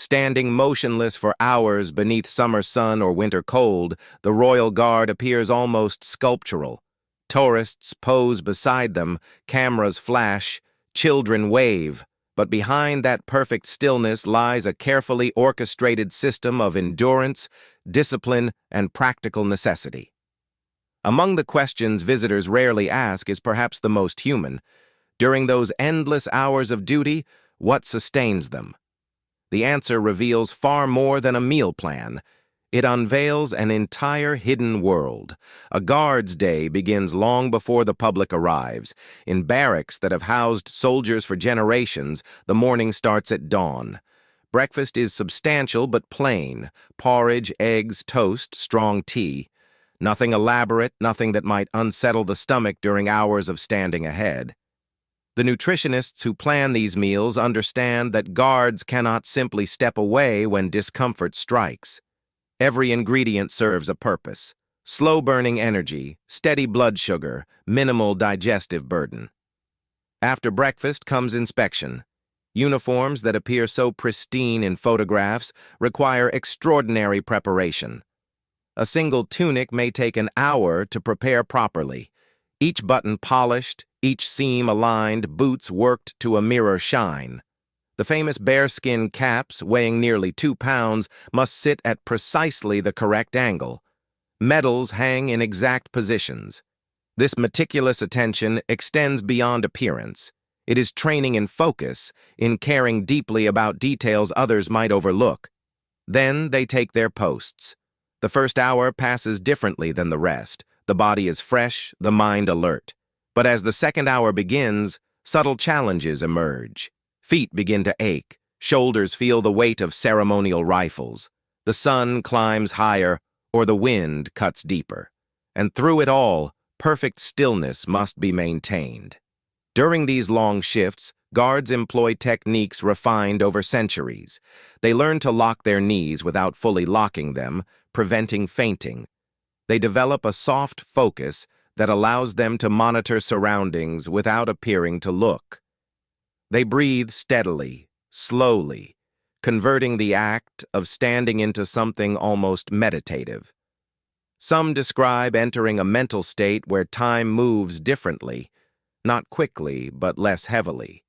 Standing motionless for hours beneath summer sun or winter cold, the Royal Guard appears almost sculptural. Tourists pose beside them, cameras flash, children wave, but behind that perfect stillness lies a carefully orchestrated system of endurance, discipline, and practical necessity. Among the questions visitors rarely ask is perhaps the most human. During those endless hours of duty, what sustains them? The answer reveals far more than a meal plan. It unveils an entire hidden world. A guard's day begins long before the public arrives. In barracks that have housed soldiers for generations, the morning starts at dawn. Breakfast is substantial but plain: porridge, eggs, toast, strong tea. Nothing elaborate, nothing that might unsettle the stomach during hours of standing ahead. The nutritionists who plan these meals understand that guards cannot simply step away when discomfort strikes. Every ingredient serves a purpose: slow-burning energy, steady blood sugar, minimal digestive burden. After breakfast comes inspection. Uniforms that appear so pristine in photographs require extraordinary preparation. A single tunic may take an hour to prepare properly. Each button polished, each seam aligned, boots worked to a mirror shine. The famous bearskin caps, weighing nearly 2 pounds, must sit at precisely the correct angle. Medals hang in exact positions. This meticulous attention extends beyond appearance. It is training in focus, in caring deeply about details others might overlook. Then they take their posts. The first hour passes differently than the rest. The body is fresh, the mind alert. But as the second hour begins, subtle challenges emerge. Feet begin to ache, shoulders feel the weight of ceremonial rifles. The sun climbs higher, or the wind cuts deeper. And through it all, perfect stillness must be maintained. During these long shifts, guards employ techniques refined over centuries. They learn to lock their knees without fully locking them, preventing fainting. They develop a soft focus that allows them to monitor surroundings without appearing to look. They breathe steadily, slowly, converting the act of standing into something almost meditative. Some describe entering a mental state where time moves differently, not quickly, but less heavily.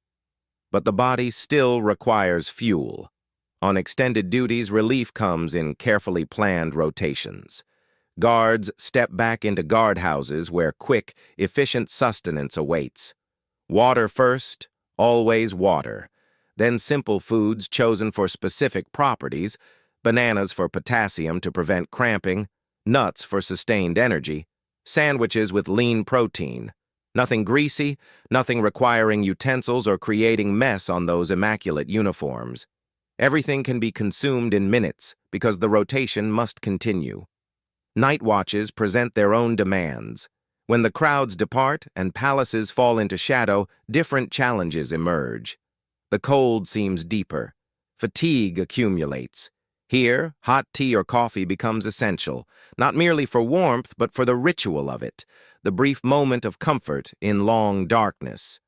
But the body still requires fuel. On extended duties, relief comes in carefully planned rotations. Guards step back into guardhouses where quick, efficient sustenance awaits. Water first, always water. Then simple foods chosen for specific properties: bananas for potassium to prevent cramping, nuts for sustained energy, sandwiches with lean protein. Nothing greasy, nothing requiring utensils or creating mess on those immaculate uniforms. Everything can be consumed in minutes because the rotation must continue. Night watches present their own demands. When the crowds depart and palaces fall into shadow, different challenges emerge. The cold seems deeper. Fatigue accumulates. Here, hot tea or coffee becomes essential, not merely for warmth, but for the ritual of it, the brief moment of comfort in long darkness.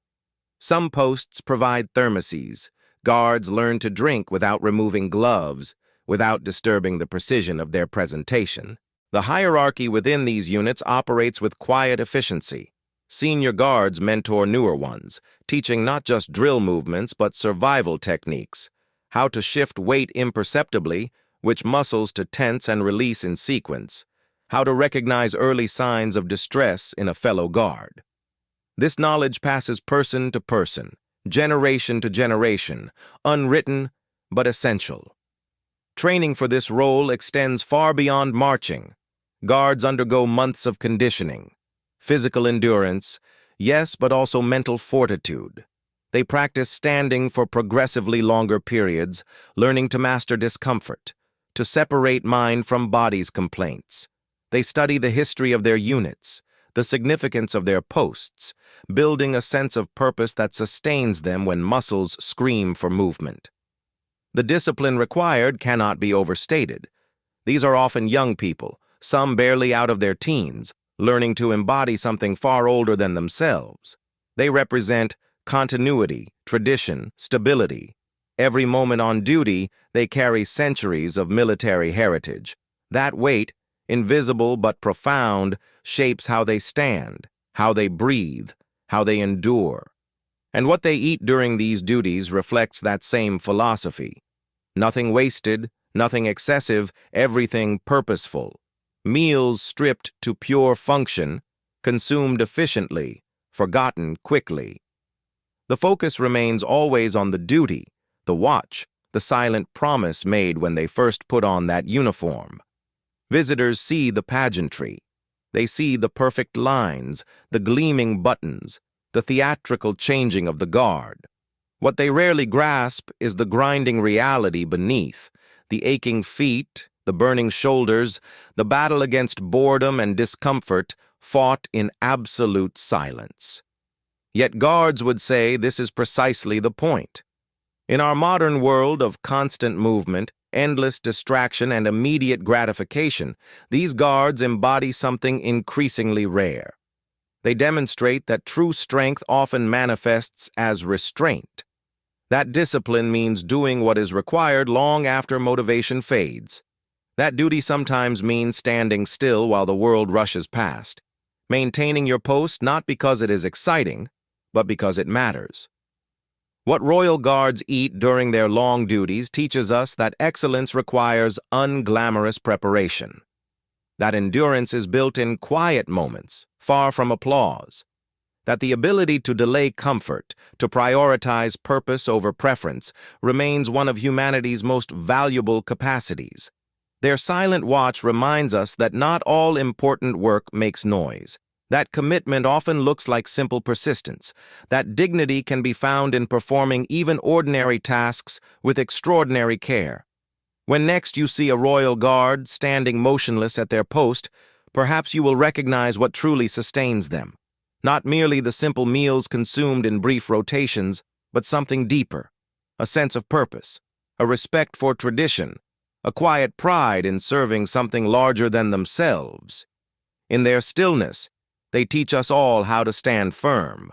Some posts provide thermoses. Guards learn to drink without removing gloves, without disturbing the precision of their presentation. The hierarchy within these units operates with quiet efficiency. Senior guards mentor newer ones, teaching not just drill movements but survival techniques: how to shift weight imperceptibly, which muscles to tense and release in sequence, how to recognize early signs of distress in a fellow guard. This knowledge passes person to person, generation to generation, unwritten but essential. Training for this role extends far beyond marching. Guards undergo months of conditioning. Physical endurance, yes, but also mental fortitude. They practice standing for progressively longer periods, learning to master discomfort, to separate mind from body's complaints. They study the history of their units, the significance of their posts, building a sense of purpose that sustains them when muscles scream for movement. The discipline required cannot be overstated. These are often young people, some barely out of their teens, learning to embody something far older than themselves. They represent continuity, tradition, stability. Every moment on duty, they carry centuries of military heritage. That weight, invisible but profound, shapes how they stand, how they breathe, how they endure. And what they eat during these duties reflects that same philosophy. Nothing wasted, nothing excessive, everything purposeful. Meals stripped to pure function, consumed efficiently, forgotten quickly. The focus remains always on the duty, the watch, the silent promise made when they first put on that uniform. Visitors see the pageantry. They see the perfect lines, the gleaming buttons, the theatrical changing of the guard. What they rarely grasp is the grinding reality beneath, the aching feet, the burning shoulders, the battle against boredom and discomfort fought in absolute silence. Yet guards would say this is precisely the point. In our modern world of constant movement, endless distraction, and immediate gratification, these guards embody something increasingly rare. They demonstrate that true strength often manifests as restraint. That discipline means doing what is required long after motivation fades. That duty sometimes means standing still while the world rushes past, maintaining your post not because it is exciting, but because it matters. What Royal Guards eat during their long duties teaches us that excellence requires unglamorous preparation. That endurance is built in quiet moments, far from applause. That the ability to delay comfort, to prioritize purpose over preference, remains one of humanity's most valuable capacities. Their silent watch reminds us that not all important work makes noise. That commitment often looks like simple persistence. That dignity can be found in performing even ordinary tasks with extraordinary care. When next you see a royal guard standing motionless at their post, perhaps you will recognize what truly sustains them. Not merely the simple meals consumed in brief rotations, but something deeper, a sense of purpose, a respect for tradition, a quiet pride in serving something larger than themselves. In their stillness, they teach us all how to stand firm,